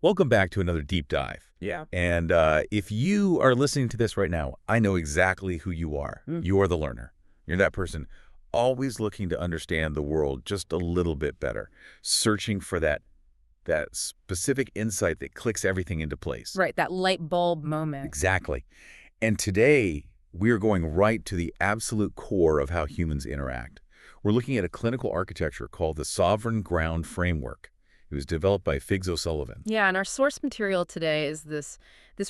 Welcome back to another deep dive. Yeah. And if you are listening to this right now, I know exactly who you are. You are the learner. You're that person always looking to understand the world just a little bit better, searching for that specific insight that clicks everything into place. Right, that light bulb moment. Exactly. And today, we're going right to the absolute core of how humans interact. We're looking at a clinical architecture called the Sovereign Ground Framework. It was developed by Figs O'Sullivan. Yeah, and our source material today is this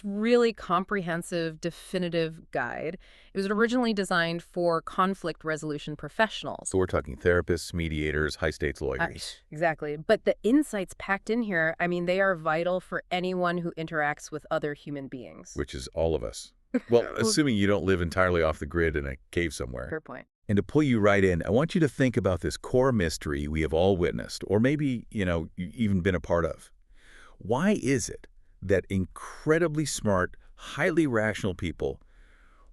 really comprehensive, definitive guide. It was originally designed for conflict resolution professionals. So we're talking therapists, mediators, high-stakes lawyers. Exactly. But the insights packed in here, I mean, they are vital for anyone who interacts with other human beings. Which is all of us. Well, assuming you don't live entirely off the grid in a cave somewhere. Fair point. And to pull you right in, I want you to think about this core mystery we have all witnessed, or maybe, even been a part of. Why is it that incredibly smart, highly rational people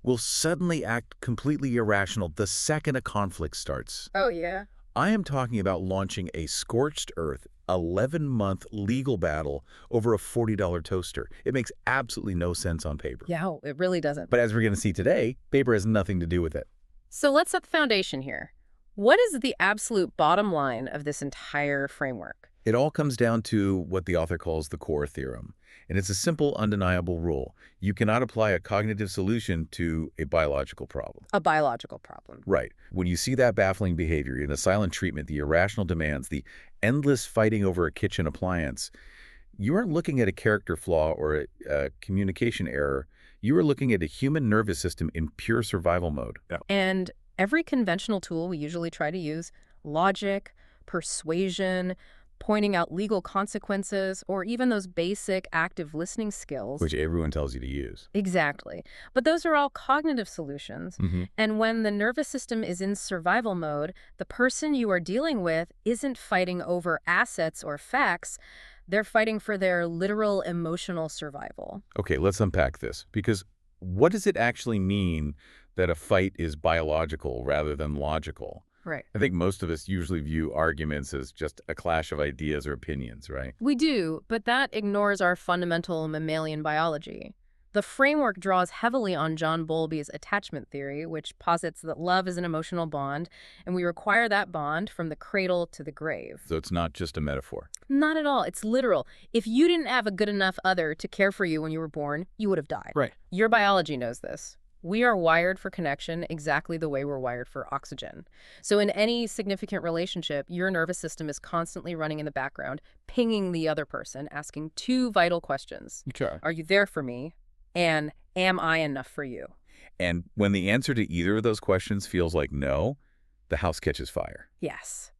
will suddenly act completely irrational the second a conflict starts? Oh, yeah? I am talking about launching a scorched earth, 11-month legal battle over a $40 toaster. It makes absolutely no sense on paper. Yeah, it really doesn't. But as we're going to see today, paper has nothing to do with it. So let's set the foundation here. What is the absolute bottom line of this entire framework? It all comes down to what the author calls the core theorem. And it's a simple, undeniable rule. You cannot apply a cognitive solution to a biological problem. A biological problem. Right. When you see that baffling behavior in the silent treatment, the irrational demands, the endless fighting over a kitchen appliance, you aren't looking at a character flaw or a communication error. You are looking at a human nervous system in pure survival mode. Yeah. And every conventional tool we usually try to use, logic, persuasion, pointing out legal consequences, or even those basic active listening skills. Which everyone tells you to use. Exactly. But those are all cognitive solutions. And when the nervous system is in survival mode, the person you are dealing with isn't fighting over assets or facts. They're fighting for their literal emotional survival. Okay, let's unpack this. Because what does it actually mean that a fight is biological rather than logical? Right. I think most of us usually view arguments as just a clash of ideas or opinions, right? We do, but that ignores our fundamental mammalian biology. The framework draws heavily on John Bowlby's attachment theory, which posits that love is an emotional bond, and we require that bond from the cradle to the grave. So it's not just a metaphor. Not at all. It's literal. If you didn't have a good enough other to care for you when you were born, you would have died. Right. Your biology knows this. We are wired for connection exactly the way we're wired for oxygen. So in any significant relationship, your nervous system is constantly running in the background, pinging the other person, asking two vital questions. Sure. Are you there for me? And am I enough for you? And when the answer to either of those questions feels like no, the house catches fire. Yes.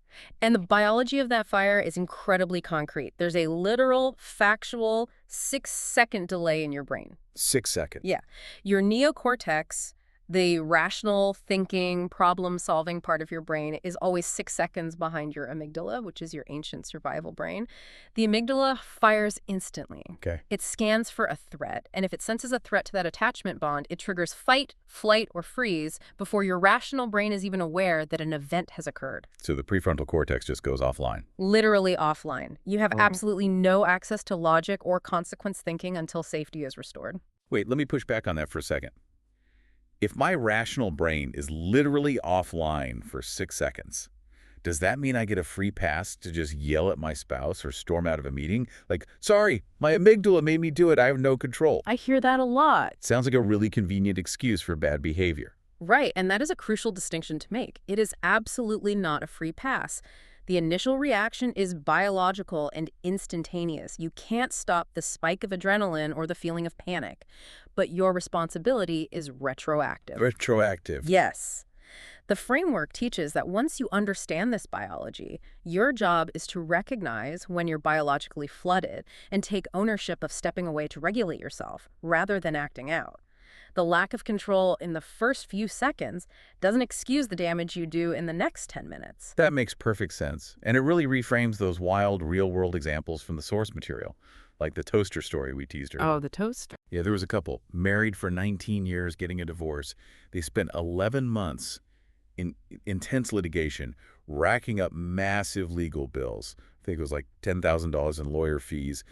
And the biology of that fire is incredibly concrete. There's a literal, factual, 6-second delay in your brain. 6 seconds. Yeah. Your neocortex, the rational thinking, problem-solving part of your brain, is always 6 seconds behind your amygdala, which is your ancient survival brain. The amygdala fires instantly. Okay. It scans for a threat, and if it senses a threat to that attachment bond, it triggers fight, flight, or freeze before your rational brain is even aware that an event has occurred. So the prefrontal cortex just goes offline. Literally offline. You have absolutely no access to logic or consequence thinking until safety is restored. Wait, let me push back on that for a second. If my rational brain is literally offline for 6 seconds, does that mean I get a free pass to just yell at my spouse or storm out of a meeting? Like, sorry, my amygdala made me do it. I have no control. I hear that a lot. Sounds like a really convenient excuse for bad behavior. Right, and that is a crucial distinction to make. It is absolutely not a free pass. The initial reaction is biological and instantaneous. You can't stop the spike of adrenaline or the feeling of panic. But your responsibility is retroactive. Retroactive. Yes. The framework teaches that once you understand this biology, your job is to recognize when you're biologically flooded and take ownership of stepping away to regulate yourself, rather than acting out. The lack of control in the first few seconds doesn't excuse the damage you do in the next 10 minutes. That makes perfect sense. And it really reframes those wild, real-world examples from the source material, like the toaster story we teased earlier. Oh, the toaster. Yeah, there was a couple, married for 19 years, getting a divorce. They spent 11 months in intense litigation, racking up massive legal bills. I think it was like $10,000 in lawyer fees.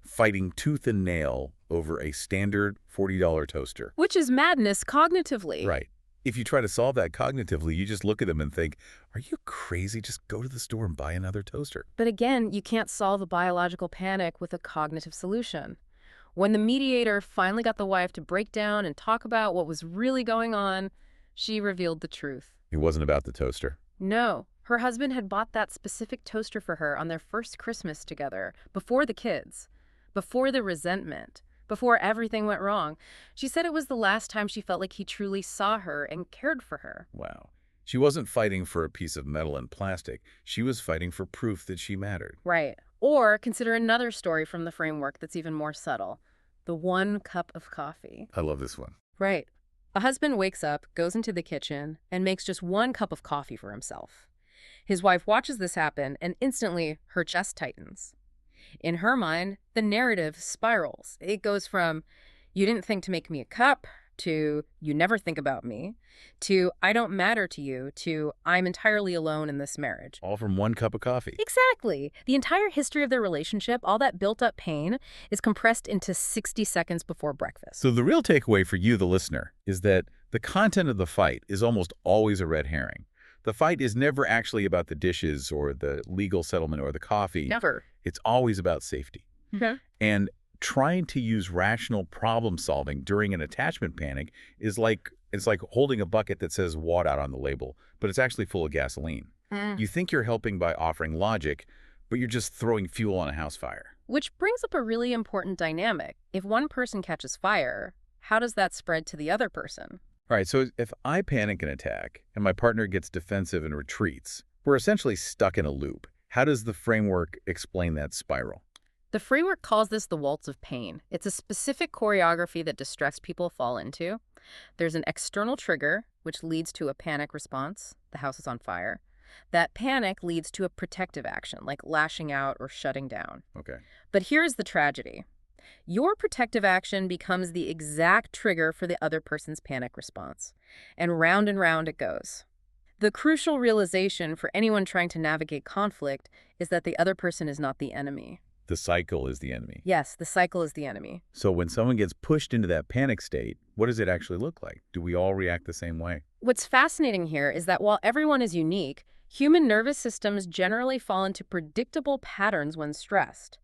fighting tooth and nail over a standard $40 toaster. Which is madness cognitively. Right. If you try to solve that cognitively, you just look at them and think, are you crazy? Just go to the store and buy another toaster. But again, you can't solve a biological panic with a cognitive solution. When the mediator finally got the wife to break down and talk about what was really going on, she revealed the truth. It wasn't about the toaster. No, her husband had bought that specific toaster for her on their first Christmas together, before the kids, before the resentment, before everything went wrong. She said it was the last time she felt like he truly saw her and cared for her. Wow. She wasn't fighting for a piece of metal and plastic. She was fighting for proof that she mattered. Right. Or consider another story from the framework that's even more subtle. The 1 cup of coffee. I love this one. Right. A husband wakes up, goes into the kitchen, and makes just 1 cup of coffee for himself. His wife watches this happen, and instantly her chest tightens. In her mind, the narrative spirals. It goes from, you didn't think to make me a cup, to, you never think about me, to, I don't matter to you, to, I'm entirely alone in this marriage. All from 1 cup of coffee. Exactly. The entire history of their relationship, all that built-up pain, is compressed into 60 seconds before breakfast. So the real takeaway for you, the listener, is that the content of the fight is almost always a red herring. The fight is never actually about the dishes or the legal settlement or the coffee. Never. It's always about safety. Okay. And trying to use rational problem solving during an attachment panic is like, it's like holding a bucket that says water out on the label, but it's actually full of gasoline. You think you're helping by offering logic, but you're just throwing fuel on a house fire. Which brings up a really important dynamic. If one person catches fire, how does that spread to the other person? All right, so if I panic and attack and my partner gets defensive and retreats, we're essentially stuck in a loop. How does the framework explain that spiral? The framework calls this the waltz of pain. It's a specific choreography that distressed people fall into. There's an external trigger, which leads to a panic response. The house is on fire. That panic leads to a protective action, like lashing out or shutting down. Okay. But here's the tragedy. Your protective action becomes the exact trigger for the other person's panic response. And round it goes. The crucial realization for anyone trying to navigate conflict is that the other person is not the enemy. The cycle is the enemy. Yes, the cycle is the enemy. So when someone gets pushed into that panic state, what does it actually look like? Do we all react the same way? What's fascinating here is that while everyone is unique, human nervous systems generally fall into predictable patterns when stressed.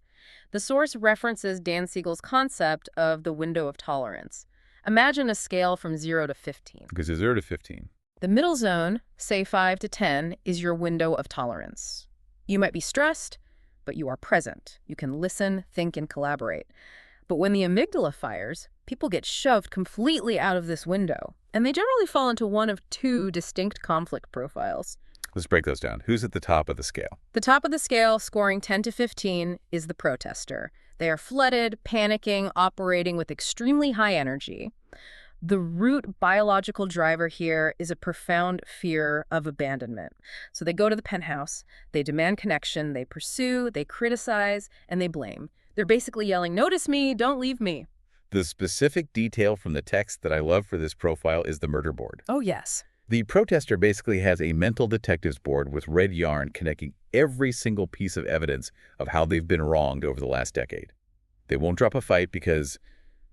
The source references Dan Siegel's concept of the window of tolerance. Imagine a scale from 0 to 15. Because it's 0 to 15. The middle zone, say 5 to 10, is your window of tolerance. You might be stressed, but you are present. You can listen, think, and collaborate. But when the amygdala fires, people get shoved completely out of this window, and they generally fall into one of 2 distinct conflict profiles. Let's break those down. Who's at the top of the scale? The top of the scale, scoring 10 to 15, is the protester. They are flooded, panicking, operating with extremely high energy. The root biological driver here is a profound fear of abandonment. So they go to the penthouse, they demand connection, they pursue, they criticize, and they blame. They're basically yelling, "Notice me, don't leave me." The specific detail from the text that I love for this profile is the murder board. Oh, yes. The protester basically has a mental detectives board with red yarn connecting every single piece of evidence of how they've been wronged over the last decade. They won't drop a fight because,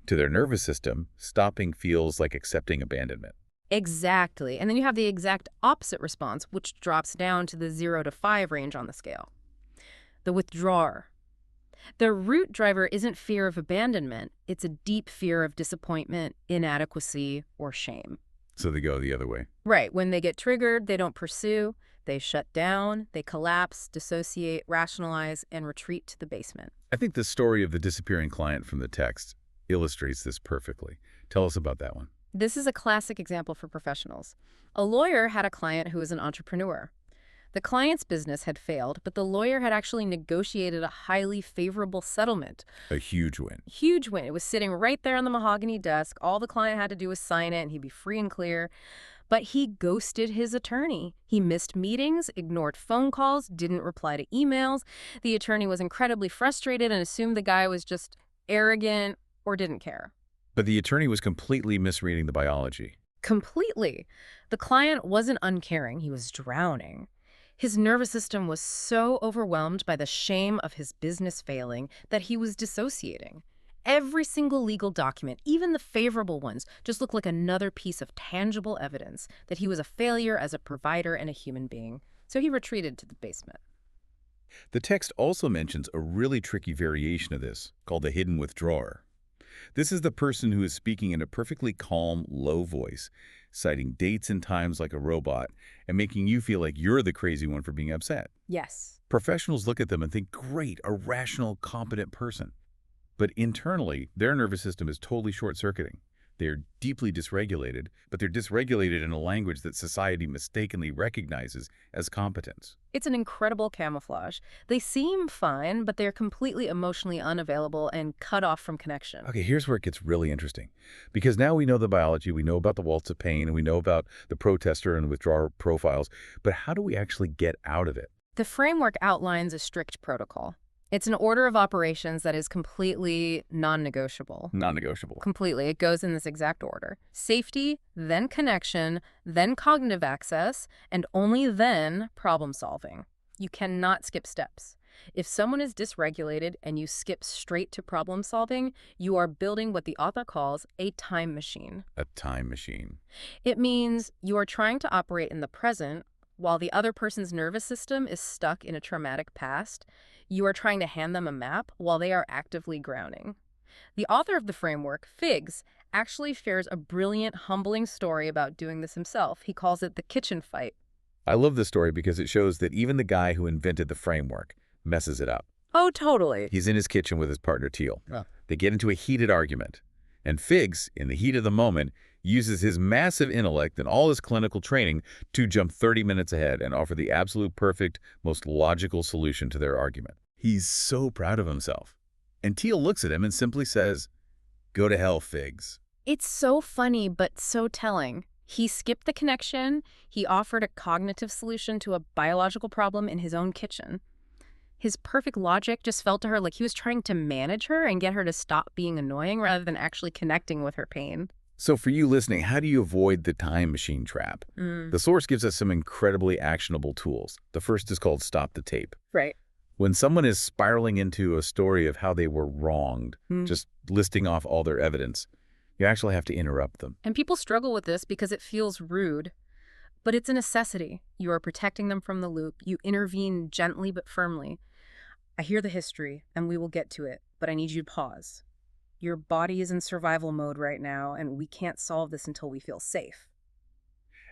to their nervous system, stopping feels like accepting abandonment. Exactly. And then you have the exact opposite response, which drops down to the 0 to 5 range on the scale. The withdrawer. The root driver isn't fear of abandonment. It's a deep fear of disappointment, inadequacy, or shame. So they go the other way. Right. When they get triggered, they don't pursue. They shut down, they collapse, dissociate, rationalize, and retreat to the basement. I think the story of the disappearing client from the text illustrates this perfectly. Tell us about that one. This is a classic example for professionals. A lawyer had a client who was an entrepreneur. The client's business had failed, but the lawyer had actually negotiated a highly favorable settlement. A huge win. Huge win. It was sitting right there on the mahogany desk. All the client had to do was sign it, and he'd be free and clear. But he ghosted his attorney. He missed meetings, ignored phone calls, didn't reply to emails. The attorney was incredibly frustrated and assumed the guy was just arrogant or didn't care. But the attorney was completely misreading the biology. Completely. The client wasn't uncaring. He was drowning. His nervous system was so overwhelmed by the shame of his business failing that he was dissociating. Every single legal document, even the favorable ones, just looked like another piece of tangible evidence that he was a failure as a provider and a human being. So he retreated to the basement. The text also mentions a really tricky variation of this, called the hidden withdrawer. This is the person who is speaking in a perfectly calm, low voice, citing dates and times like a robot, and making you feel like you're the crazy one for being upset. Yes. Professionals look at them and think, great, a rational, competent person. But internally, their nervous system is totally short-circuiting. They're deeply dysregulated, but they're dysregulated in a language that society mistakenly recognizes as competence. It's an incredible camouflage. They seem fine, but they're completely emotionally unavailable and cut off from connection. Okay, here's where it gets really interesting. Because now we know the biology, we know about the waltz of pain, and we know about the protester and withdrawer profiles, but how do we actually get out of it? The framework outlines a strict protocol. It's an order of operations that is completely non-negotiable. Non-negotiable. Completely. It goes in this exact order. Safety, then connection, then cognitive access, and only then problem solving. You cannot skip steps. If someone is dysregulated and you skip straight to problem solving, you are building what the author calls a time machine. A time machine. It means you are trying to operate in the present while the other person's nervous system is stuck in a traumatic past. You are trying to hand them a map while they are actively drowning. The author of the framework, Figs, actually shares a brilliant, humbling story about doing this himself. He calls it the kitchen fight. I love this story because it shows that even the guy who invented the framework messes it up. Oh, totally. He's in his kitchen with his partner, Teal. Yeah. They get into a heated argument. And Figs, in the heat of the moment, uses his massive intellect and all his clinical training to jump 30 minutes ahead and offer the absolute perfect, most logical solution to their argument. He's so proud of himself. And Teal looks at him and simply says, "Go to hell, Figs." It's so funny, but so telling. He skipped the connection. He offered a cognitive solution to a biological problem in his own kitchen. His perfect logic just felt to her like he was trying to manage her and get her to stop being annoying rather than actually connecting with her pain. So for you listening, how do you avoid the time machine trap? The source gives us some incredibly actionable tools. The first is called Stop the Tape. Right. When someone is spiraling into a story of how they were wronged, just listing off all their evidence, you actually have to interrupt them. And people struggle with this because it feels rude. But it's a necessity. You are protecting them from the loop. You intervene gently but firmly. I hear the history, and we will get to it, but I need you to pause. Your body is in survival mode right now, and we can't solve this until we feel safe.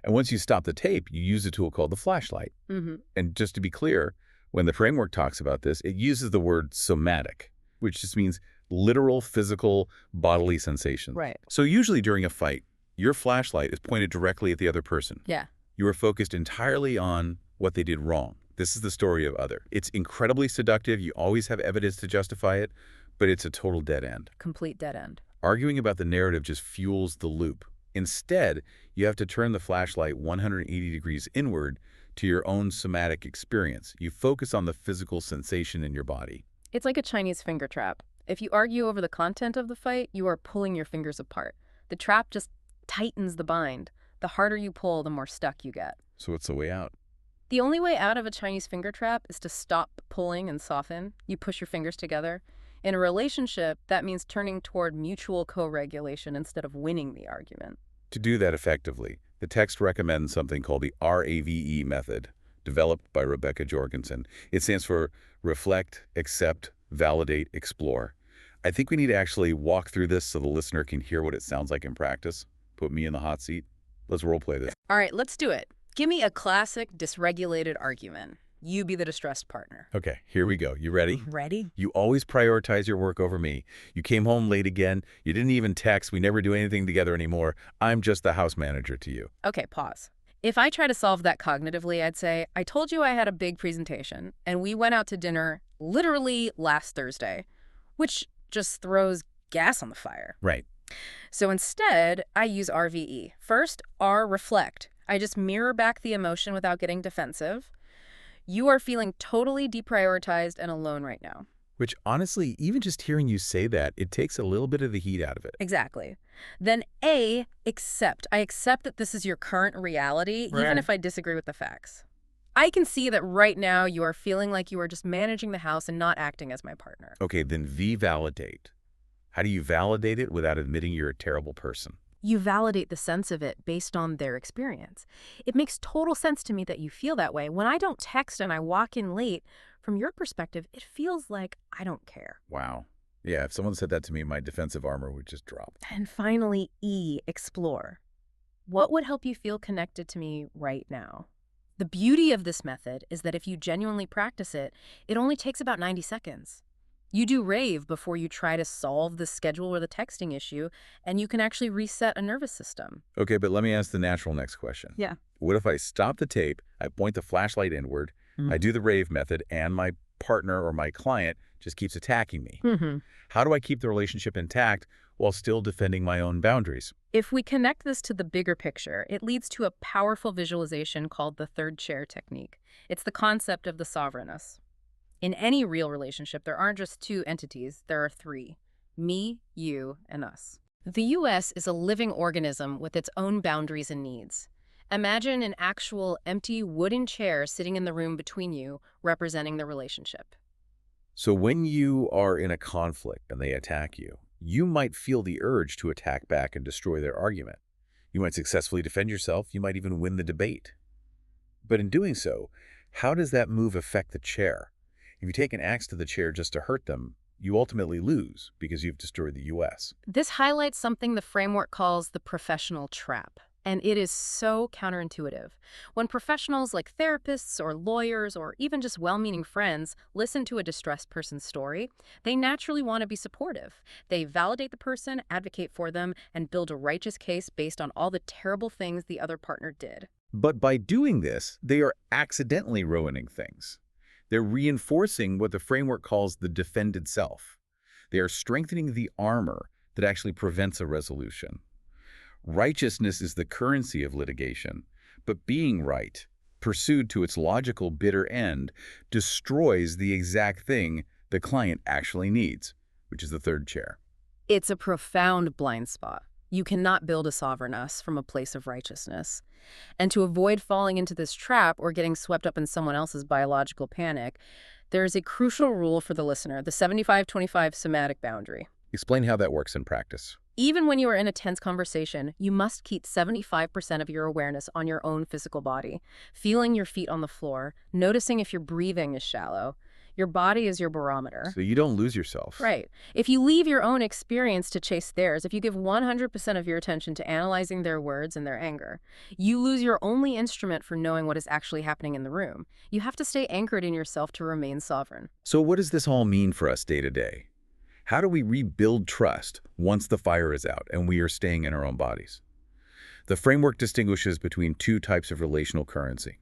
And once you stop the tape, you use a tool called the flashlight. And just to be clear, when the framework talks about this, it uses the word somatic, which just means literal, physical, bodily sensations. Right. So usually during a fight, your flashlight is pointed directly at the other person. Yeah. You are focused entirely on what they did wrong. This is the story of other. It's incredibly seductive. You always have evidence to justify it, but it's a total dead end. Complete dead end. Arguing about the narrative just fuels the loop. Instead, you have to turn the flashlight 180 degrees inward to your own somatic experience. You focus on the physical sensation in your body. It's like a Chinese finger trap. If you argue over the content of the fight, you are pulling your fingers apart. The trap just tightens the bind. The harder you pull, the more stuck you get. So what's the way out? The only way out of a Chinese finger trap is to stop pulling and soften. You push your fingers together. In a relationship, that means turning toward mutual co-regulation instead of winning the argument. To do that effectively, the text recommends something called the RAVE method, developed by Rebecca Jorgensen. It stands for Reflect, Accept, Validate, Explore. I think we need to actually walk through this so the listener can hear what it sounds like in practice. Put me in the hot seat. Let's role play this. All right, let's do it. Give me a classic dysregulated argument. You be the distressed partner. Okay, here we go. You ready? Ready? You always prioritize your work over me. You came home late again. You didn't even text. We never do anything together anymore. I'm just the house manager to you. Okay, pause. If I try to solve that cognitively, I'd say, I told you I had a big presentation, and we went out to dinner literally last Thursday, which just throws gas on the fire. Right. So instead, I use RVE. First, R, reflect. I just mirror back the emotion without getting defensive. You are feeling totally deprioritized and alone right now. Which honestly, even just hearing you say that, it takes a little bit of the heat out of it. Exactly. Then A, accept. I accept that this is your current reality, even Right. if I disagree with the facts. I can see that right now you are feeling like you are just managing the house and not acting as my partner. Okay, then V-validate. How do you validate it without admitting you're a terrible person? You validate the sense of it based on their experience. It makes total sense to me that you feel that way. When I don't text and I walk in late, from your perspective, it feels like I don't care. Wow. Yeah, if someone said that to me, my defensive armor would just drop. And finally, E, explore. What would help you feel connected to me right now? The beauty of this method is that if you genuinely practice it, it only takes about 90 seconds. You do rave before you try to solve the schedule or the texting issue, and you can actually reset a nervous system. Okay, but let me ask the natural next question. Yeah. What if I stop the tape, I point the flashlight inward, I do the rave method, and my partner or my client just keeps attacking me? How do I keep the relationship intact while still defending my own boundaries? If we connect this to the bigger picture, it leads to a powerful visualization called the third chair technique. It's the concept of the sovereignness. In any real relationship, there aren't just two entities, there are three: me, you, and us. The US is a living organism with its own boundaries and needs. Imagine an actual empty wooden chair sitting in the room between you, representing the relationship. So when you are in a conflict and they attack you, you might feel the urge to attack back and destroy their argument. You might successfully defend yourself. You might even win the debate. But in doing so, how does that move affect the chair? If you take an axe to the chair just to hurt them, you ultimately lose because you've destroyed the US. This highlights something the framework calls the professional trap. And it is so counterintuitive. When professionals like therapists or lawyers or even just well-meaning friends listen to a distressed person's story, they naturally want to be supportive. They validate the person, advocate for them, and build a righteous case based on all the terrible things the other partner did. But by doing this, they are accidentally ruining things. They're reinforcing what the framework calls the defended self. They are strengthening the armor that actually prevents a resolution. Righteousness is the currency of litigation, but being right, pursued to its logical bitter end, destroys the exact thing the client actually needs, which is the third chair. It's a profound blind spot. You cannot build a sovereign us from a place of righteousness. And to avoid falling into this trap or getting swept up in someone else's biological panic, there is a crucial rule for the listener, the 75-25 somatic boundary. Explain how that works in practice. Even when you are in a tense conversation, you must keep 75% of your awareness on your own physical body, feeling your feet on the floor, noticing if your breathing is shallow. Your body is your barometer. So you don't lose yourself. Right. If you leave your own experience to chase theirs, if you give 100% of your attention to analyzing their words and their anger, you lose your only instrument for knowing what is actually happening in the room. You have to stay anchored in yourself to remain sovereign. So what does this all mean for us day to day? How do we rebuild trust once the fire is out and we are staying in our own bodies? The framework distinguishes between two types of relational currency.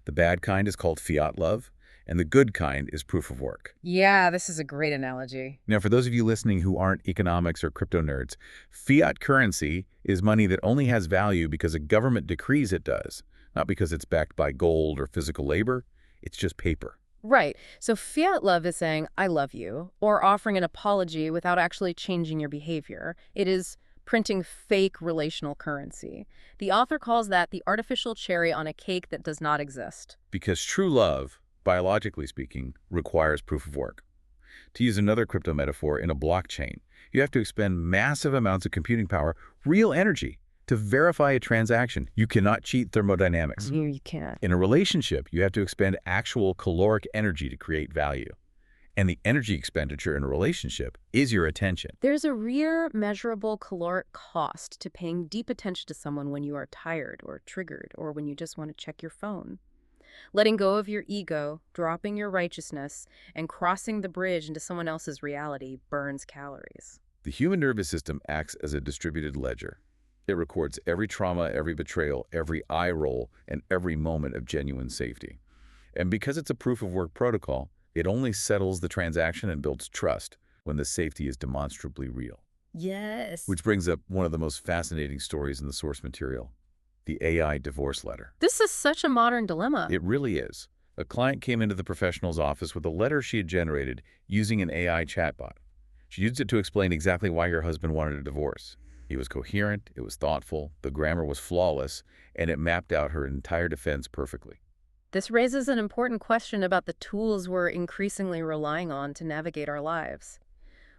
The bad kind is called fiat love, and the good kind is proof of work. Yeah, this is a great analogy. Now, for those of you listening who aren't economics or crypto nerds, fiat currency is money that only has value because a government decrees it does, not because it's backed by gold or physical labor. It's just paper. Right. So fiat love is saying, I love you, or offering an apology without actually changing your behavior. It is printing fake relational currency. The author calls that the artificial cherry on a cake that does not exist. Because true love, biologically speaking, requires proof of work. To use another crypto metaphor, in a blockchain, you have to expend massive amounts of computing power, real energy, to verify a transaction. You cannot cheat thermodynamics. You can't. In a relationship, you have to expend actual caloric energy to create value. And the energy expenditure in a relationship is your attention. There's a real measurable caloric cost to paying deep attention to someone when you are tired or triggered or when you just want to check your phone. Letting go of your ego, dropping your righteousness, and crossing the bridge into someone else's reality burns calories. The human nervous system acts as a distributed ledger. It records every trauma, every betrayal, every eye roll, and every moment of genuine safety. And because it's a proof of work protocol, it only settles the transaction and builds trust when the safety is demonstrably real. Yes. Which brings up one of the most fascinating stories in the source material, the AI divorce letter. This is such a modern dilemma. It really is. A client came into the professional's office with a letter she had generated using an AI chatbot. She used it to explain exactly why her husband wanted a divorce. He was coherent, it was thoughtful, the grammar was flawless, and it mapped out her entire defense perfectly. This raises an important question about the tools we're increasingly relying on to navigate our lives.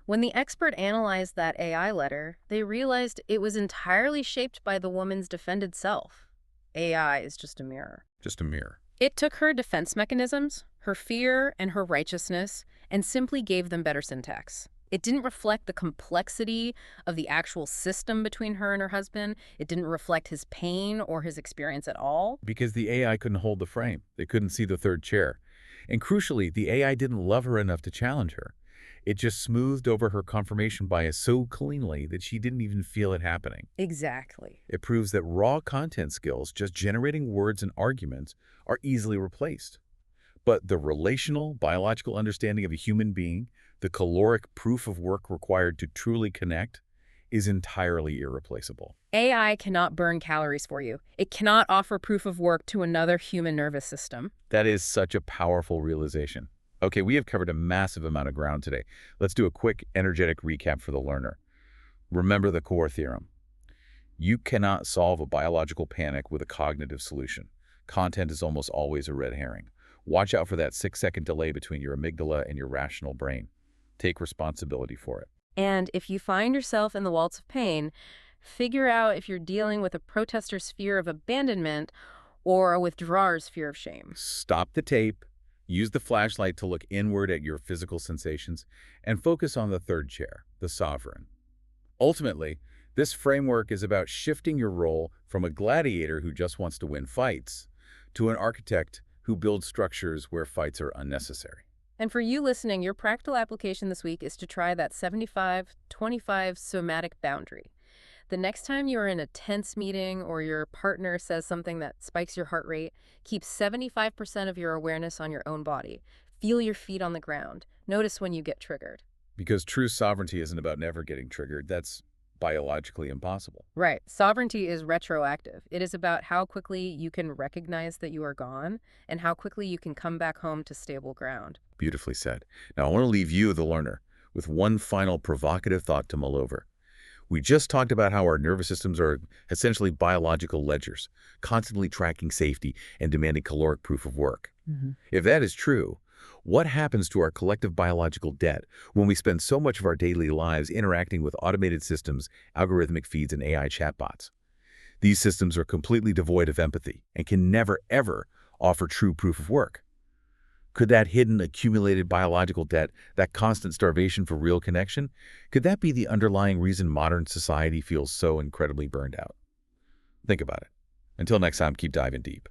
When the expert analyzed that AI letter, they realized it was entirely shaped by the woman's defended self. AI is just a mirror. Just a mirror. It took her defense mechanisms, her fear, and her righteousness, and simply gave them better syntax. It didn't reflect the complexity of the actual system between her and her husband. It didn't reflect his pain or his experience at all. Because the AI couldn't hold the frame. They couldn't see the third chair. And crucially, the AI didn't love her enough to challenge her. It just smoothed over her confirmation bias so cleanly that she didn't even feel it happening. Exactly. It proves that raw content skills, just generating words and arguments, are easily replaced. But the relational, biological understanding of a human being, the caloric proof of work required to truly connect, is entirely irreplaceable. AI cannot burn calories for you. It cannot offer proof of work to another human nervous system. That is such a powerful realization. Okay, we have covered a massive amount of ground today. Let's do a quick, energetic recap for the learner. Remember the core theorem. You cannot solve a biological panic with a cognitive solution. Content is almost always a red herring. Watch out for that 6-second delay between your amygdala and your rational brain. Take responsibility for it. And if you find yourself in the waltz of pain, figure out if you're dealing with a protester's fear of abandonment or a withdrawer's fear of shame. Stop the tape, use the flashlight to look inward at your physical sensations, and focus on the third chair, the sovereign. Ultimately, this framework is about shifting your role from a gladiator who just wants to win fights to an architect who builds structures where fights are unnecessary. And for you listening, your practical application this week is to try that 75-25 somatic boundary. The next time you're in a tense meeting or your partner says something that spikes your heart rate, keep 75% of your awareness on your own body. Feel your feet on the ground. Notice when you get triggered. Because true sovereignty isn't about never getting triggered. That's biologically impossible. Right. Sovereignty is retroactive. It is about how quickly you can recognize that you are gone and how quickly you can come back home to stable ground. Beautifully said. Now, I want to leave you, the learner, with one final provocative thought to mull over. We just talked about how our nervous systems are essentially biological ledgers, constantly tracking safety and demanding caloric proof of work. If that is true, what happens to our collective biological debt when we spend so much of our daily lives interacting with automated systems, algorithmic feeds, and AI chatbots? These systems are completely devoid of empathy and can never, ever offer true proof of work. Could that hidden, accumulated biological debt, that constant starvation for real connection, could that be the underlying reason modern society feels so incredibly burned out? Think about it. Until next time, keep diving deep.